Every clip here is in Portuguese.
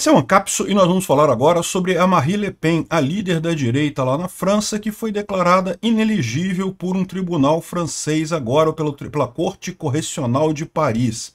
Esse é o Ancapso e nós vamos falar agora sobre a Marine Le Pen, a líder da direita lá na França, que foi declarada inelegível por um tribunal francês agora pela Corte Correcional de Paris.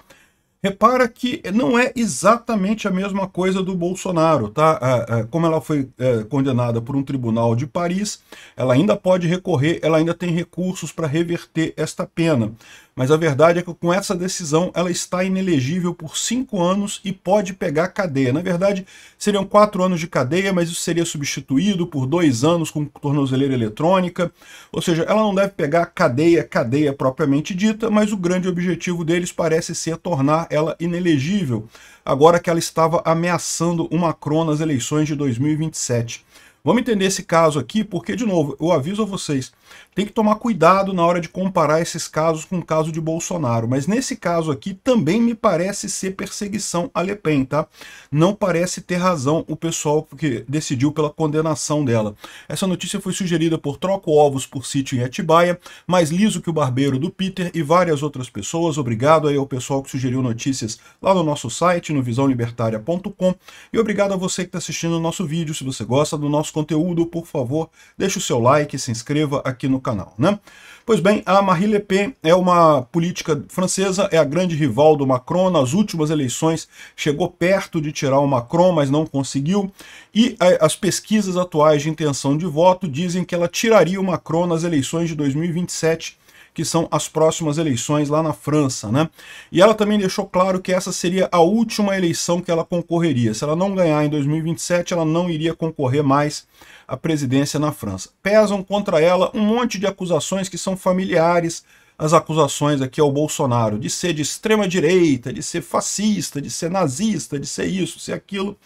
Repara que não é exatamente a mesma coisa do Bolsonaro, tá? Como ela foi condenada por um tribunal de Paris, ela ainda pode recorrer, ela ainda tem recursos para reverter esta pena. Mas a verdade é que com essa decisão ela está inelegível por 5 anos e pode pegar cadeia. Na verdade, seriam 4 anos de cadeia, mas isso seria substituído por 2 anos com tornozeleira eletrônica. Ou seja, ela não deve pegar cadeia propriamente dita, mas o grande objetivo deles parece ser tornar ela inelegível, agora que ela estava ameaçando o Macron nas eleições de 2027. Vamos entender esse caso aqui, porque, de novo, eu aviso a vocês, tem que tomar cuidado na hora de comparar esses casos com o caso de Bolsonaro, mas nesse caso aqui também me parece ser perseguição a Le Pen, tá? Não parece ter razão o pessoal que decidiu pela condenação dela. Essa notícia foi sugerida por Troco Ovos por Sítio em Atibaia, mais liso que o barbeiro do Peter e várias outras pessoas. Obrigado aí ao pessoal que sugeriu notícias lá no nosso site, no visãolibertaria.com, e obrigado a você que está assistindo o nosso vídeo. Se você gosta do nosso conteúdo, por favor, deixe o seu like e se inscreva aqui no canal, né? Pois bem, a Marine Le Pen é uma política francesa, é a grande rival do Macron. Nas últimas eleições chegou perto de tirar o Macron, mas não conseguiu. E as pesquisas atuais de intenção de voto dizem que ela tiraria o Macron nas eleições de 2027, que são as próximas eleições lá na França, né? E ela também deixou claro que essa seria a última eleição que ela concorreria. Se ela não ganhar em 2027, ela não iria concorrer mais à presidência na França. Pesam contra ela um monte de acusações que são familiares às acusações aqui ao Bolsonaro, de ser de extrema direita, de ser fascista, de ser nazista, de ser isso, ser aquilo.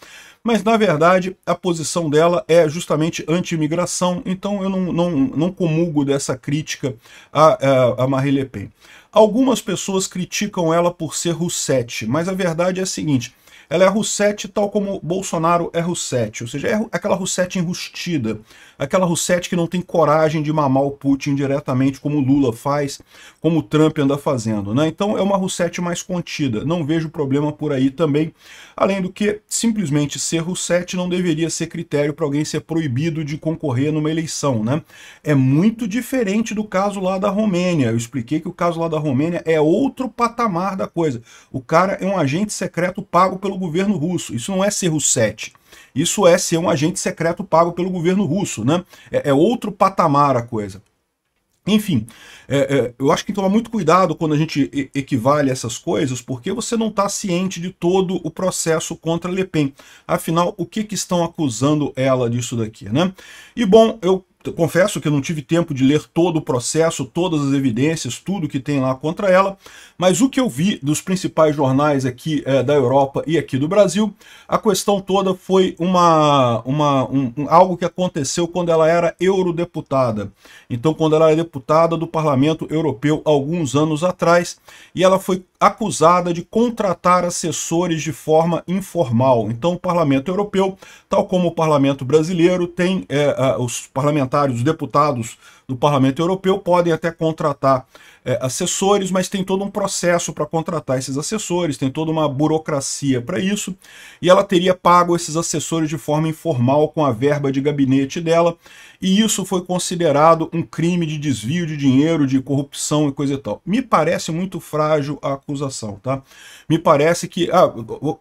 Mas, na verdade, a posição dela é justamente anti-imigração, então eu não comungo dessa crítica a Marine Le Pen. Algumas pessoas criticam ela por ser Roussette, mas a verdade é a seguinte: ela é Roussette tal como Bolsonaro é Roussette, ou seja, é aquela Roussette enrustida, aquela Roussette que não tem coragem de mamar o Putin diretamente como o Lula faz, como o Trump anda fazendo, né? Então é uma Roussette mais contida, não vejo problema por aí também, além do que simplesmente ser Roussette não deveria ser critério para alguém ser proibido de concorrer numa eleição, né? É muito diferente do caso lá da Romênia. Eu expliquei que o caso lá da Romênia é outro patamar da coisa. O cara é um agente secreto pago pelo governo russo. Isso não é ser Roussette. Isso é ser um agente secreto pago pelo governo russo, né? É outro patamar a coisa. Enfim, eu acho que tem que tomar muito cuidado quando a gente equivale essas coisas, porque você não está ciente de todo o processo contra Le Pen. Afinal, o que estão acusando ela disso daqui, né? E bom, eu confesso que eu não tive tempo de ler todo o processo, todas as evidências, tudo que tem lá contra ela, mas o que eu vi dos principais jornais aqui da Europa e aqui do Brasil, a questão toda foi algo que aconteceu quando ela era eurodeputada. Então, quando ela era deputada do Parlamento Europeu alguns anos atrás, e ela foi acusada de contratar assessores de forma informal. Então, o Parlamento Europeu, tal como o Parlamento Brasileiro, tem os parlamentares, os deputados do Parlamento Europeu podem até contratar assessores, mas tem todo um processo para contratar esses assessores, tem toda uma burocracia para isso, e ela teria pago esses assessores de forma informal com a verba de gabinete dela, e isso foi considerado um crime de desvio de dinheiro, de corrupção e coisa e tal. Me parece muito frágil a acusação, tá? Me parece que...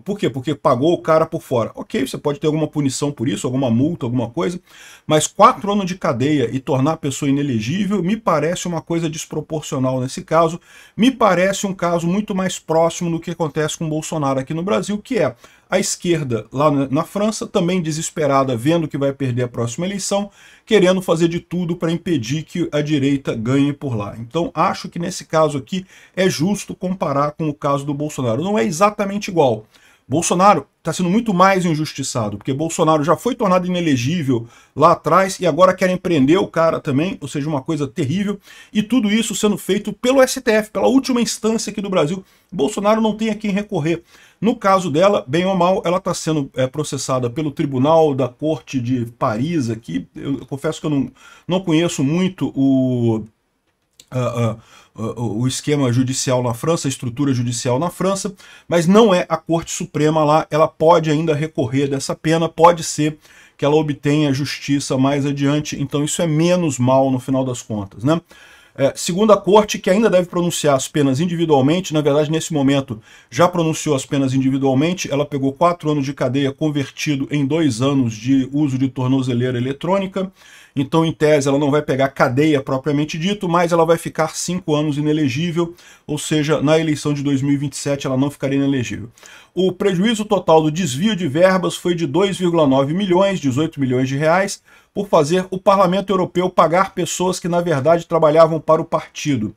por quê? Porque pagou o cara por fora. Ok, você pode ter alguma punição por isso, alguma multa, alguma coisa, mas 4 anos de cadeia e tornar a pessoa inelegível me parece uma coisa desproporcional nesse caso. Me parece um caso muito mais próximo do que acontece com o Bolsonaro aqui no Brasil, que é a esquerda lá na França, também desesperada, vendo que vai perder a próxima eleição, querendo fazer de tudo para impedir que a direita ganhe por lá. Então, acho que nesse caso aqui é justo comparar com o caso do Bolsonaro. Não é exatamente igual. Bolsonaro está sendo muito mais injustiçado, porque Bolsonaro já foi tornado inelegível lá atrás e agora querem prender o cara também, ou seja, uma coisa terrível, e tudo isso sendo feito pelo STF, pela última instância aqui do Brasil. Bolsonaro não tem a quem recorrer. No caso dela, bem ou mal, ela está sendo processada pelo Tribunal da Corte de Paris aqui. Eu confesso que eu não conheço muito o esquema judicial na França, a estrutura judicial na França, mas não é a Corte Suprema lá, ela pode ainda recorrer dessa pena, pode ser que ela obtenha justiça mais adiante, então isso é menos mal no final das contas, né? Segundo a Corte, que ainda deve pronunciar as penas individualmente, na verdade, nesse momento, já pronunciou as penas individualmente, ela pegou 4 anos de cadeia convertido em 2 anos de uso de tornozeleira eletrônica, então, em tese, ela não vai pegar cadeia propriamente dito, mas ela vai ficar 5 anos inelegível, ou seja, na eleição de 2027 ela não ficaria inelegível. O prejuízo total do desvio de verbas foi de 2,9 milhões, 18 milhões de reais, por fazer o Parlamento Europeu pagar pessoas que, na verdade, trabalhavam para o partido.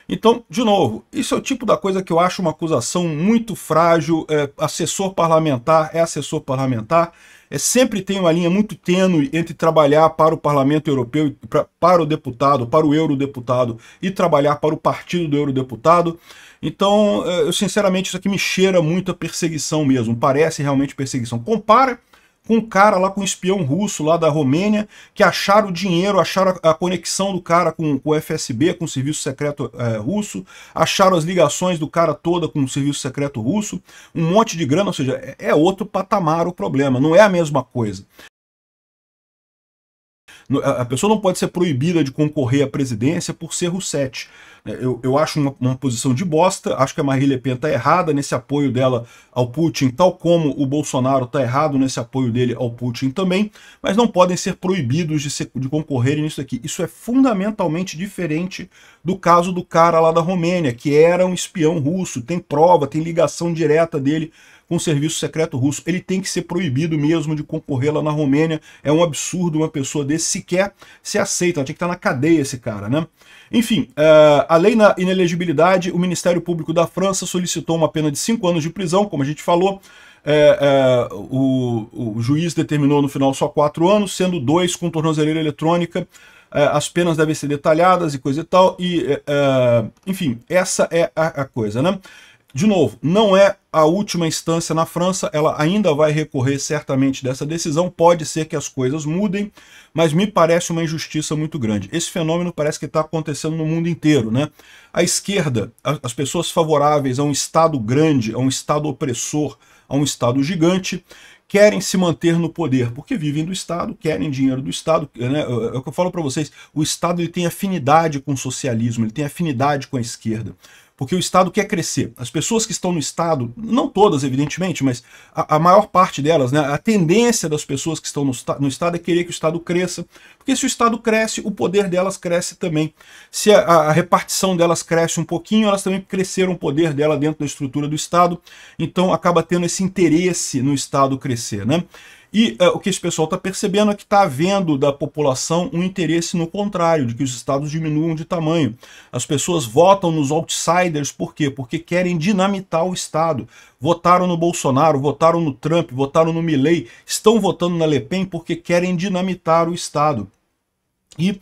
Então, de novo, isso é o tipo da coisa que eu acho uma acusação muito frágil. Assessor parlamentar é assessor parlamentar. Sempre tem uma linha muito tênue entre trabalhar para o Parlamento Europeu, para o deputado, para o eurodeputado, e trabalhar para o partido do eurodeputado. Então, eu sinceramente, isso aqui me cheira muito a perseguição mesmo, parece realmente perseguição. Compara com um cara lá, com um espião russo lá da Romênia, que acharam o dinheiro, acharam a conexão do cara com o FSB, com o Serviço Secreto Russo, acharam as ligações do cara toda com o Serviço Secreto Russo, um monte de grana, ou seja, é outro patamar o problema, não é a mesma coisa. A pessoa não pode ser proibida de concorrer à presidência por ser russete. Eu acho uma posição de bosta, acho que a Marine Le Pen está errada nesse apoio dela ao Putin, tal como o Bolsonaro está errado nesse apoio dele ao Putin também, mas não podem ser proibidos de concorrerem nisso aqui. Isso é fundamentalmente diferente do caso do cara lá da Romênia, que era um espião russo, tem prova, tem ligação direta dele com o serviço secreto russo. Ele tem que ser proibido mesmo de concorrer lá na Romênia. É um absurdo uma pessoa desse sequer se aceita. Tinha que estar na cadeia esse cara, né? Enfim, a lei na inelegibilidade, o Ministério Público da França solicitou uma pena de 5 anos de prisão, como a gente falou. O juiz determinou no final só 4 anos, sendo 2 com tornozeleira eletrônica. As penas devem ser detalhadas e coisa e tal. Enfim, essa é a coisa, né? De novo, não é a última instância na França, ela ainda vai recorrer certamente dessa decisão, pode ser que as coisas mudem, mas me parece uma injustiça muito grande. Esse fenômeno parece que está acontecendo no mundo inteiro, né? A esquerda, as pessoas favoráveis a um Estado grande, a um Estado opressor, a um Estado gigante, querem se manter no poder, porque vivem do Estado, querem dinheiro do Estado, né? É o que eu falo para vocês, o Estado ele tem afinidade com o socialismo, ele tem afinidade com a esquerda. Porque o Estado quer crescer. As pessoas que estão no Estado, não todas, evidentemente, mas a maior parte delas, né, a tendência das pessoas que estão no Estado é querer que o Estado cresça, porque se o Estado cresce, o poder delas cresce também. Se a repartição delas cresce um pouquinho, elas também cresceram o poder dela dentro da estrutura do Estado, então acaba tendo esse interesse no Estado crescer, né? E o que esse pessoal está percebendo é que está havendo da população um interesse no contrário, de que os estados diminuam de tamanho. As pessoas votam nos outsiders, por quê? Porque querem dinamitar o Estado. Votaram no Bolsonaro, votaram no Trump, votaram no Milley, estão votando na Le Pen porque querem dinamitar o Estado. E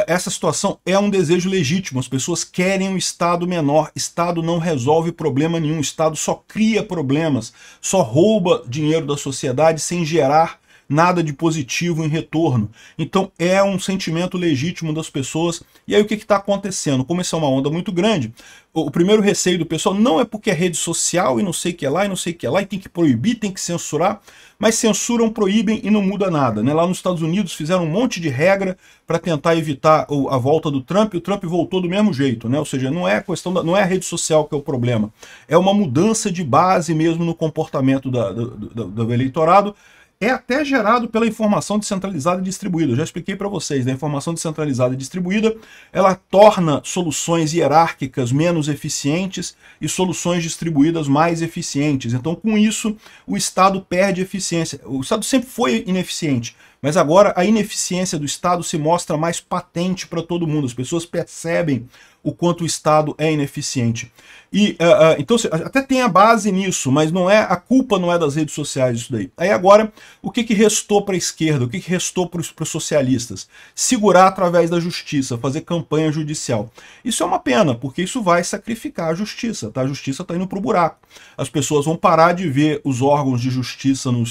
essa situação é um desejo legítimo, as pessoas querem um Estado menor, Estado não resolve problema nenhum, Estado só cria problemas, só rouba dinheiro da sociedade sem gerar nada de positivo em retorno. Então é um sentimento legítimo das pessoas. E aí o que está acontecendo? Como essa é uma onda muito grande, o primeiro receio do pessoal não é porque é rede social e não sei o que lá, e não sei o que lá, e tem que proibir, tem que censurar, mas censuram, proíbem e não muda nada, né? Lá nos Estados Unidos fizeram um monte de regra para tentar evitar a volta do Trump, e o Trump voltou do mesmo jeito, né? Ou seja, não é a questão não é a rede social que é o problema, é uma mudança de base mesmo no comportamento do eleitorado. É até gerado pela informação descentralizada e distribuída. Eu já expliquei para vocês, né? A informação descentralizada e distribuída, ela torna soluções hierárquicas menos eficientes e soluções distribuídas mais eficientes. Então, com isso, o Estado perde eficiência. O Estado sempre foi ineficiente, mas agora a ineficiência do Estado se mostra mais patente para todo mundo. As pessoas percebem o quanto o Estado é ineficiente. E então até tem a base nisso, mas não é, a culpa não é das redes sociais isso daí. Aí agora, o que restou para a esquerda, o que restou para os socialistas? Segurar através da justiça, fazer campanha judicial. Isso é uma pena, porque isso vai sacrificar a justiça, tá? A justiça está indo para o buraco. As pessoas vão parar de ver os órgãos de justiça no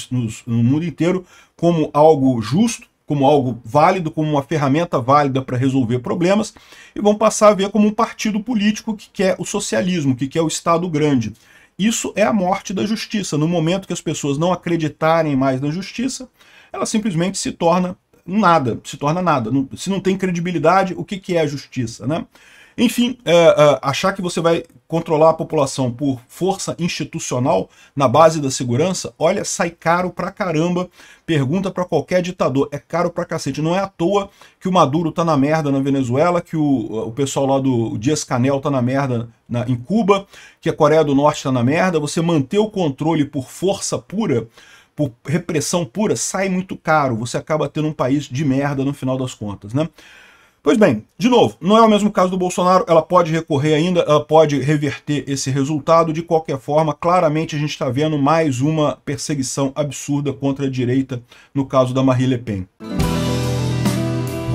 mundo inteiro como algo justo, como algo válido, como uma ferramenta válida para resolver problemas, e vão passar a ver como um partido político que quer o socialismo, que quer o Estado grande. Isso é a morte da justiça. No momento que as pessoas não acreditarem mais na justiça, ela simplesmente se torna nada, se torna nada. Se não tem credibilidade, o que é a justiça, né? Enfim, achar que você vai controlar a população por força institucional na base da segurança, olha, sai caro pra caramba. Pergunta pra qualquer ditador, é caro pra cacete. Não é à toa que o Maduro tá na merda na Venezuela, que o pessoal lá do Dias-Canel tá na merda em Cuba, que a Coreia do Norte tá na merda. Você manter o controle por força pura, por repressão pura, sai muito caro. Você acaba tendo um país de merda no final das contas, né? Pois bem, de novo, não é o mesmo caso do Bolsonaro, ela pode recorrer ainda, ela pode reverter esse resultado. De qualquer forma, claramente a gente está vendo mais uma perseguição absurda contra a direita, no caso da Marine Le Pen.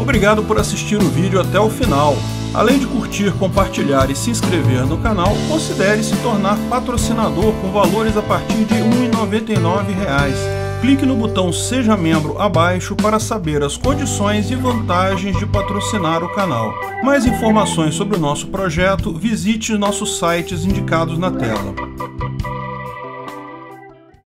Obrigado por assistir o vídeo até o final. Além de curtir, compartilhar e se inscrever no canal, considere se tornar patrocinador com valores a partir de R$ 1,99. Clique no botão Seja Membro abaixo para saber as condições e vantagens de patrocinar o canal. Mais informações sobre o nosso projeto, visite nossos sites indicados na tela.